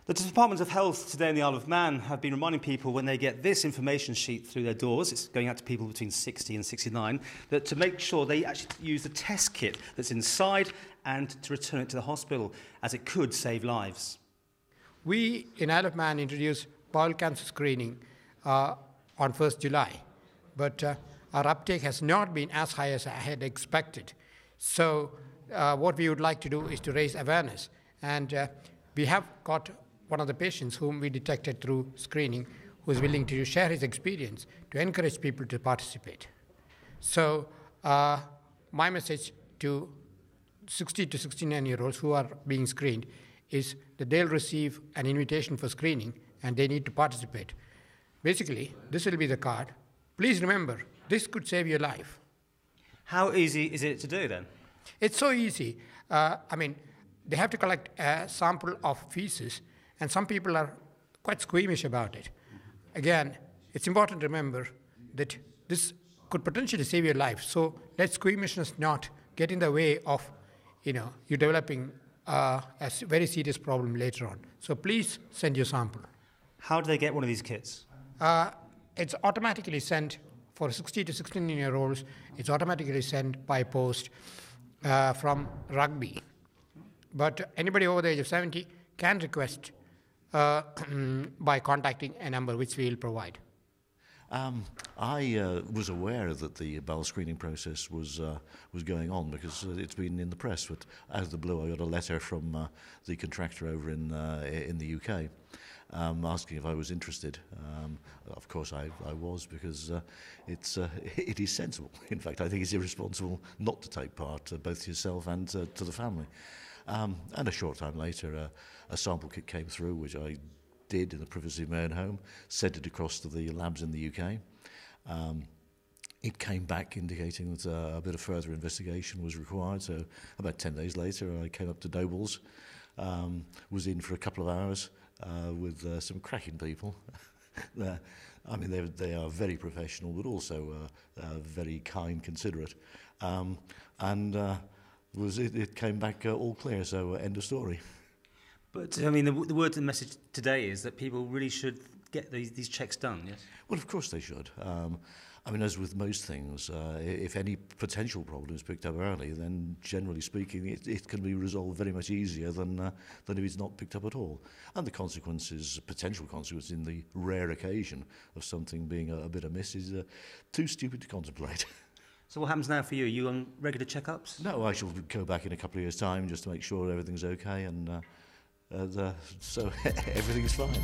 The Department of Health today in the Isle of Man have been reminding people when they get this information sheet through their doors, it's going out to people between 60 and 69, that to make sure they actually use the test kit that's inside and to return it to the hospital, as it could save lives. We in Isle of Man introduced bowel cancer screening on 1st July, but our uptake has not been as high as I had expected. So what we would like to do is to raise awareness, and we have got one of the patients whom we detected through screening who is willing to share his experience to encourage people to participate. So my message to 60 to 69-year-olds who are being screened is that they'll receive an invitation for screening and they need to participate. Basically, this will be the card. Please remember, this could save your life. How easy is it to do then? It's so easy. They have to collect a sample of feces, and some people are quite squeamish about it. Again, it's important to remember that this could potentially save your life, so let squeamishness not get in the way of you developing a very serious problem later on. So please send your sample. How do they get one of these kits? It's automatically sent for 60 to 16-year-olds. It's automatically sent by post from Rugby. But anybody over the age of 70 can request by contacting a number which we will provide. I was aware that the bowel screening process was going on because it's been in the press. But out of the blue, I got a letter from the contractor over in the UK asking if I was interested. Of course, I was, because it is sensible. In fact, I think it's irresponsible not to take part, both to yourself and to the family. And a short time later, a sample kit came through, which I did in the privacy of my own home, sent it across to the labs in the UK. It came back indicating that a bit of further investigation was required, so about 10 days later I came up to Doble's, was in for a couple of hours with some cracking people. I mean, they are very professional, but also very kind, considerate. It came back all clear, so end of story. But, I mean, the word and message today is that people really should get these checks done, yes? Well, of course they should. I mean, as with most things, if any potential problem is picked up early, then generally speaking, it can be resolved very much easier than if it's not picked up at all. And the consequences, potential consequences, in the rare occasion of something being a bit amiss is too stupid to contemplate. So what happens now for you? Are you on regular checkups? No, I shall go back in a couple of years' time just to make sure everything's okay, and so everything's fine.